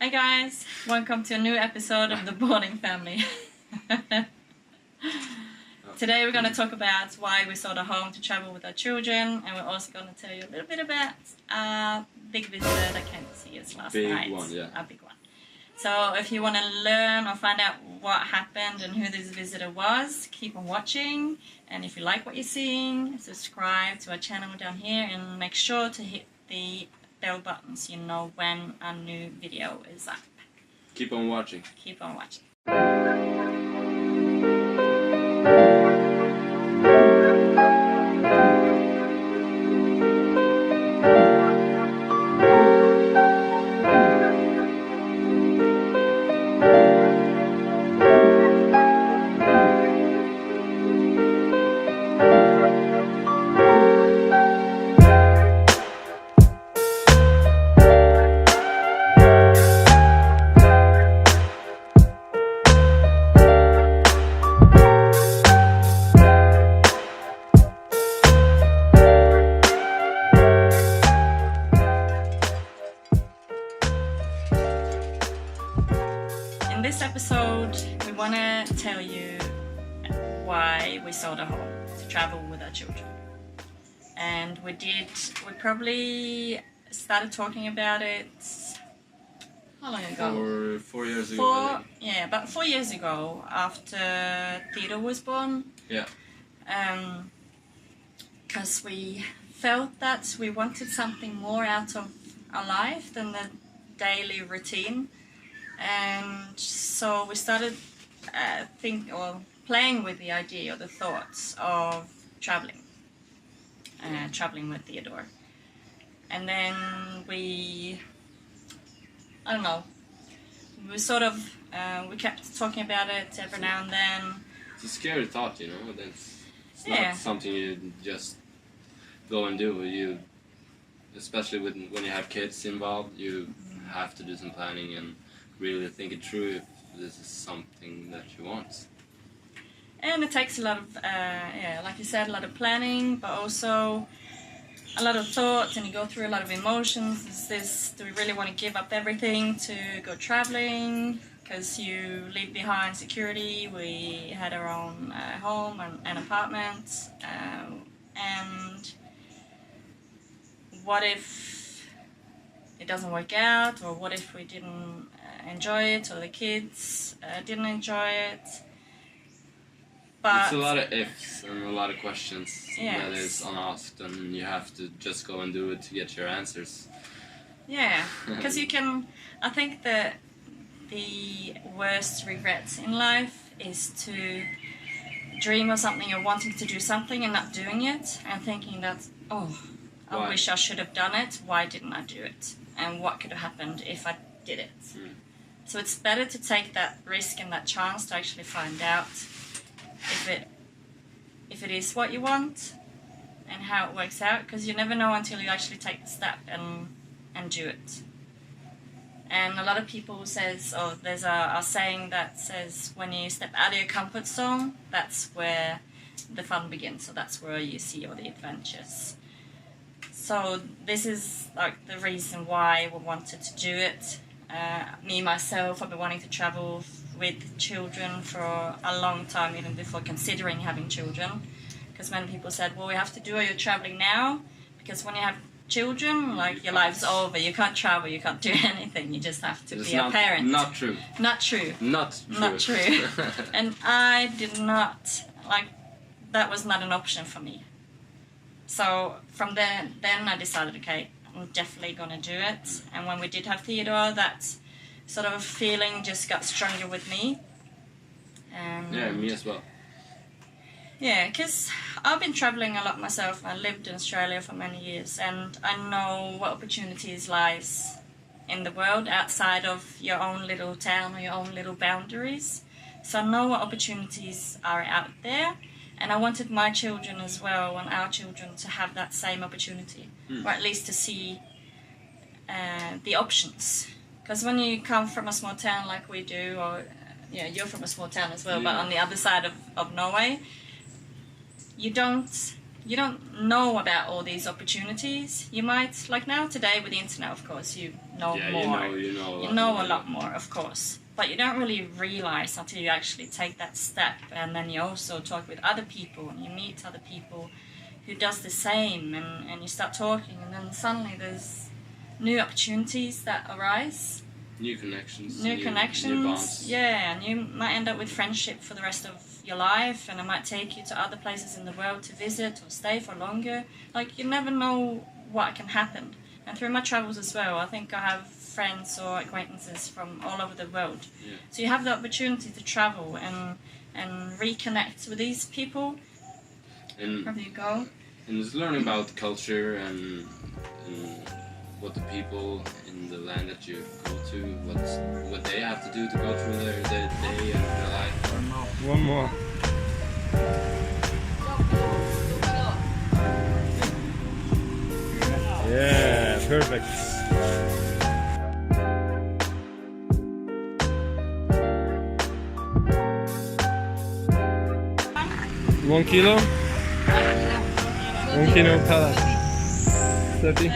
Hi guys, welcome to a new episode of the Boarding Family. Today we're going to talk about why we sold our home to travel with our children, and we're also going to tell you a little bit about a big visitor that came to see us last night. Big one, yeah. A big one. So if you want to learn or find out what happened and who this visitor was, keep on watching. And if you like what you're seeing, subscribe to our channel down here and make sure to hit the bell button so you know when a new video is up. Keep on watching. Keep on watching. In this episode, we want to tell you why we sold our home to travel with our children. And we probably started talking about it, how long ago? 4 years ago. About 4 years ago, after Theodore was born. Yeah. Because we felt that we wanted something more out of our life than the daily routine. And so we started playing with the idea or the thoughts of traveling with Theodore. And then we kept talking about it every now and then. It's a scary thought, you know. It's Yeah. not something you just go and do. Especially when you have kids involved, you have to do some planning and really think it through if this is something that you want. And it takes a lot of, like you said, a lot of planning, but also a lot of thoughts, and you go through a lot of emotions. Do we really want to give up everything to go traveling? Because you leave behind security. We had our own home and apartment. And what if it doesn't work out? Or what if we didn't enjoy it, or the kids didn't enjoy it? But it's a lot of ifs and a lot of questions Yes. that is unasked, and you have to just go and do it to get your answers. Yeah, because I think that the worst regrets in life is to dream of something or wanting to do something and not doing it, and thinking that, I Why? wish I should have done it, why didn't I do it? And what could have happened if I did it? So it's better to take that risk and that chance to actually find out if it is what you want and how it works out, because you never know until you actually take the step and do it. And a lot of people there's a saying that says, when you step out of your comfort zone, that's where the fun begins. So that's where you see all the adventures. So this is like the reason why we wanted to do it. Me myself, I've been wanting to travel with children for a long time, even before considering having children. Because many people said, well, we have to do all your traveling now, because when you have children, like, your life's over. You can't travel, you can't do anything. You just have to be a parent. Not true. Not true. Not true. Not true. And I did not, that was not an option for me. So from then I decided, okay, I'm definitely going to do it. And when we did have Theodore, that sort of feeling just got stronger with me. Yeah, me as well. Yeah, because I've been travelling a lot myself. I lived in Australia for many years, and I know what opportunities lies in the world outside of your own little town or your own little boundaries. So I know what opportunities are out there, and I wanted my children as well, and our children, to have that same opportunity, or at least to see the options. Because when you come from a small town like we do, or you're from a small town as well, but on the other side of Norway, you don't you don't know about all these opportunities. You might, like now today with the internet, of course, you know more. You know a lot more, of course. But you don't really realize until you actually take that step, and then you also talk with other people, and you meet other people who does the same, and you start talking, and then suddenly there's new opportunities that arise. New connections. New connections. New bonds. Yeah, and you might end up with friendship for the rest of your life, and it might take you to other places in the world to visit or stay for longer. Like, you never know what can happen. And through my travels as well, I think I have friends or acquaintances from all over the world. Yeah. So you have the opportunity to travel and reconnect with these people wherever you go. And just learning about culture and what the people in the land that you go to, what they have to do to go through their day and their life. One more. Yeah, perfect. 1 kilo? 1 kilo pallet. 30?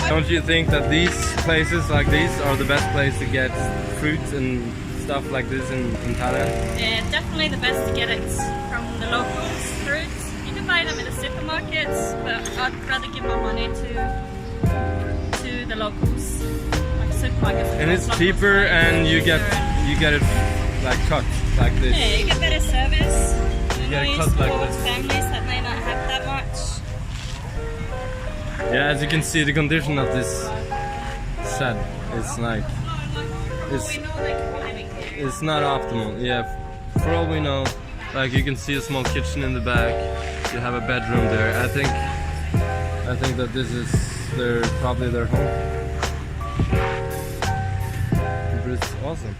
Don't you think that these places like these are the best place to get fruits and stuff like this in Thailand? Yeah, definitely the best to get it from the locals, fruits. You can buy them in the supermarkets, but I'd rather give my money to the locals, like supermarkets. And it's cheaper, and you get it like cut like this. Yeah, you get better service. You get it you cut like support this. families that may not have that much. Yeah, as you can see, the condition of this shed is like it's not optimal. Yeah, for all we know, like you can see a small kitchen in the back. You have a bedroom there. I think that this is probably their home. But it's awesome.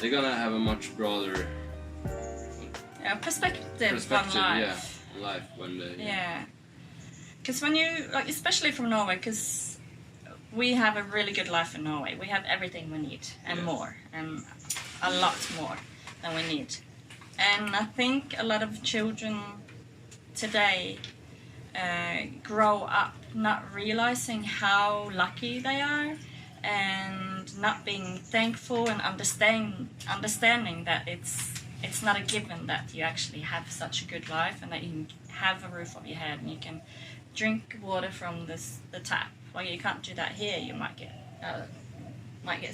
They're gonna have a much broader perspective on life. Life one day. Yeah, because when you, like, especially from Norway, because we have a really good life in Norway. We have everything we need and more, and a lot more than we need. And I think a lot of children today grow up not realizing how lucky they are, and not being thankful and understanding that it's not a given that you actually have such a good life, and that you can have a roof over your head and you can drink water from the tap. Like, you can't do that here. You might get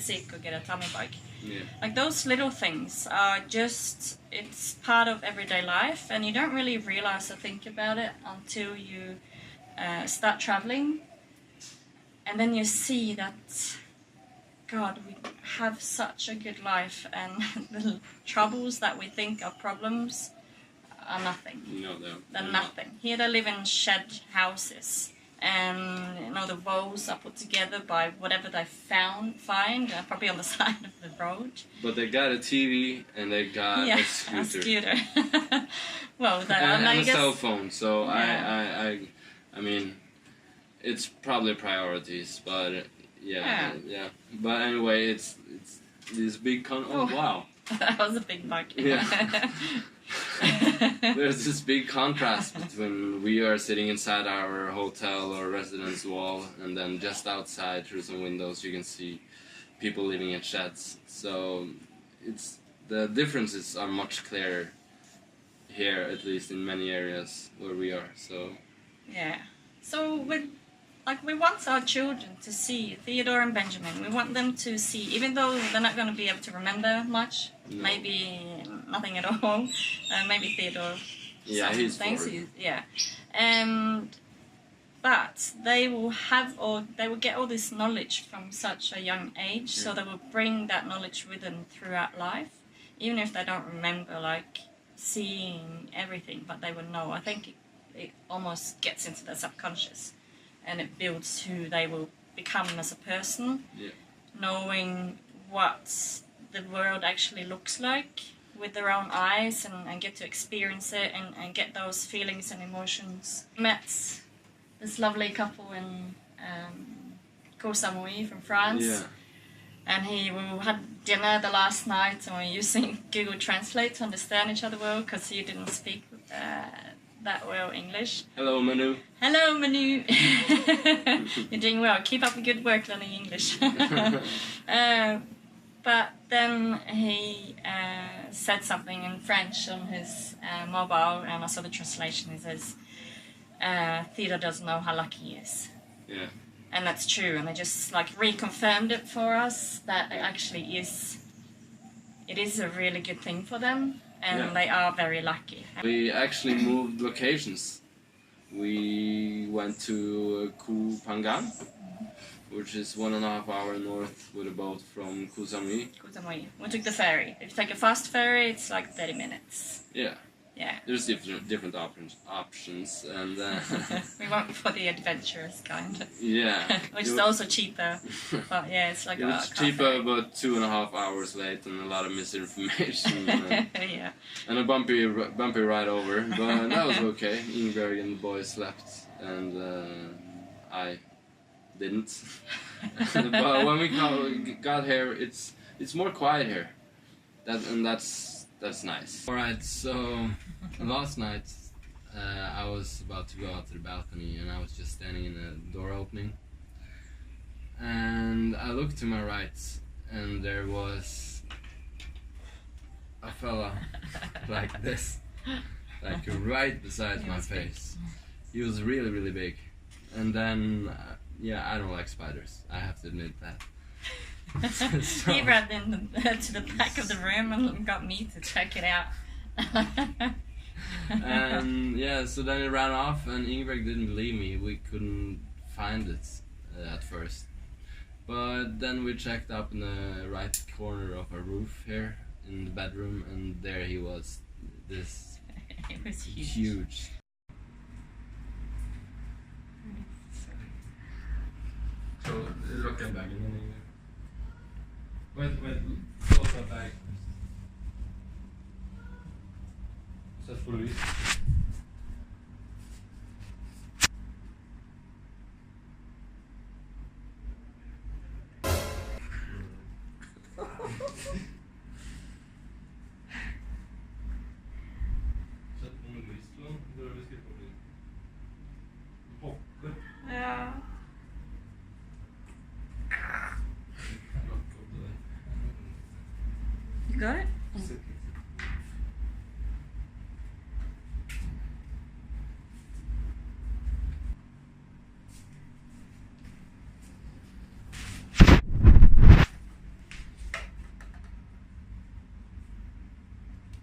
sick or get a tummy bug. Yeah. Like, those little things are just, it's part of everyday life, and you don't really realize or think about it until you start traveling. And then you see that, God, we have such a good life, and the troubles that we think are problems are nothing. No, they're nothing. Here they live in shed houses, and the walls are put together by whatever they find, probably on the side of the road. But they got a TV and they got a scooter. Well, and I a guess, cell phone. So yeah. I mean, it's probably priorities, but yeah. But anyway, it's this big wow. That was a big bug. Yeah. There's this big contrast between we are sitting inside our hotel or residence wall, and then just outside through some windows you can see people living in sheds. So the differences are much clearer here, at least in many areas where we are. So yeah. So we want our children to see Theodore and Benjamin. We want them to see, even though they're not going to be able to remember much, maybe nothing at all. Maybe Theodore. Yeah, he's things. But they will get all this knowledge from such a young age, so they will bring that knowledge with them throughout life, even if they don't remember like seeing everything, but they will know. I think it almost gets into their subconscious, and it builds who they will become as a person, knowing what the world actually looks like with their own eyes and get to experience it and get those feelings and emotions. Met this lovely couple in Koh Samui from France. Yeah. And we had dinner the last night and we were using Google Translate to understand each other well because he didn't speak that well English. Hello, Manu. Hello, Manu. You're doing well. Keep up the good work learning English. But then he said something in French on his mobile, and I saw the translation. He says, Theodore doesn't know how lucky he is. Yeah. And that's true, and they just like reconfirmed it for us that it actually is. It is a really good thing for them, and they are very lucky. We actually moved locations. We went to Koh Phangan, which is 1.5 hours north with a boat from Koh Samui. Koh Samui. We took the ferry. If you take a fast ferry, it's like 30 minutes. Yeah. Yeah. There's different options, and we went for the adventurous kind. yeah, Which is also cheaper. But yeah, it's like it was cheaper, but 2.5 hours late, and a lot of misinformation. Yeah. And a bumpy ride over, but that was okay. Ingberg and the boys slept, and I didn't. But when we got here, it's more quiet here. That's nice. Alright, so last night I was about to go out to the balcony and I was just standing in a door opening. And I looked to my right and there was a fella like this. Like right beside my face. He was really, really big. And then, yeah, I don't like spiders. I have to admit that. So, he ran to the back of the room and got me to check it out. And yeah, so then it ran off and Ingberg didn't believe me. We couldn't find it at first. But then we checked up in the right corner of our roof here in the bedroom and there he was. This it was huge. So look at back in. Wait, close that bag. Is that fully? Yeah. You got it?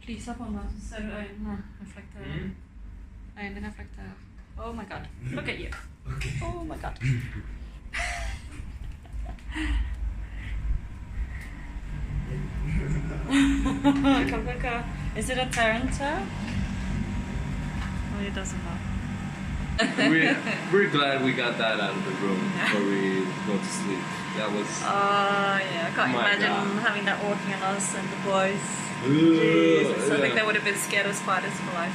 Lysa på mig så ser du ögonen reflekterar. Ögonen reflekterar. Oh my god. Look at you. Okay. Oh my god. Is it a Taranto? Oh, it doesn't know. We're glad we got that out of the room before we go to sleep. That was. Oh yeah, I can't imagine God. having that walking on us and the boys. Jesus, I think they would have been scared of spiders for life.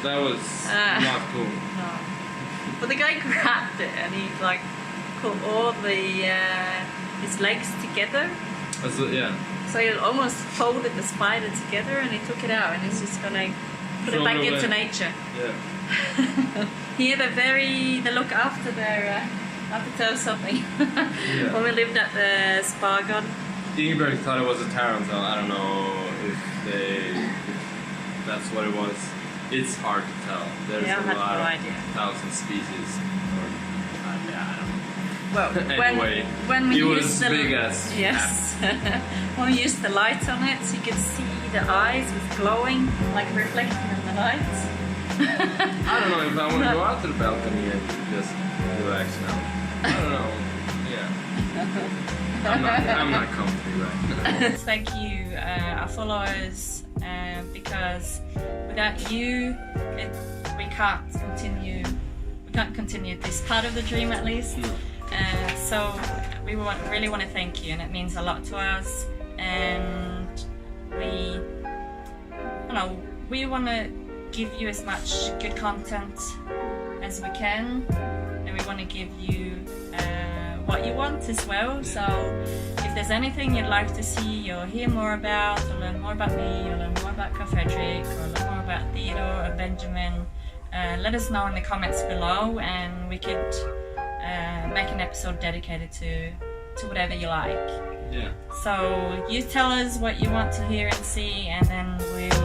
That was not cool. No. But the guy grabbed it and he like put all the his legs together. Yeah. So he almost folded the spider together and he took it out and he's just gonna put it back into nature. Yeah. Here they look after their after something. Yeah. When we lived at the spa garden. Ingberg thought it was a tarantel. I don't know if that's what it was. It's hard to tell. There's Yeah, I had a lot no of idea. 1,000 species. Or, yeah, I don't know. Well, Anyway, when we it was used the big as yes, when we used the lights on it, so you could see the eyes was glowing, like reflecting in the lights. I don't know if I want to go out to the balcony and just relax now. I don't know. Yeah. I'm not comfy right now. Thank you, our followers, because without you, we can't continue. We can't continue this part of the dream, at least. So we really want to thank you, and it means a lot to us. And we want to give you as much good content as we can, and we want to give you what you want as well. So if there's anything you'd like to see or hear more about, or learn more about me, or learn more about Koh Frederick, or learn more about Theodore or Benjamin, let us know in the comments below, and we could make an episode dedicated to whatever you like. Yeah. So you tell us what you want to hear and see, and then we'll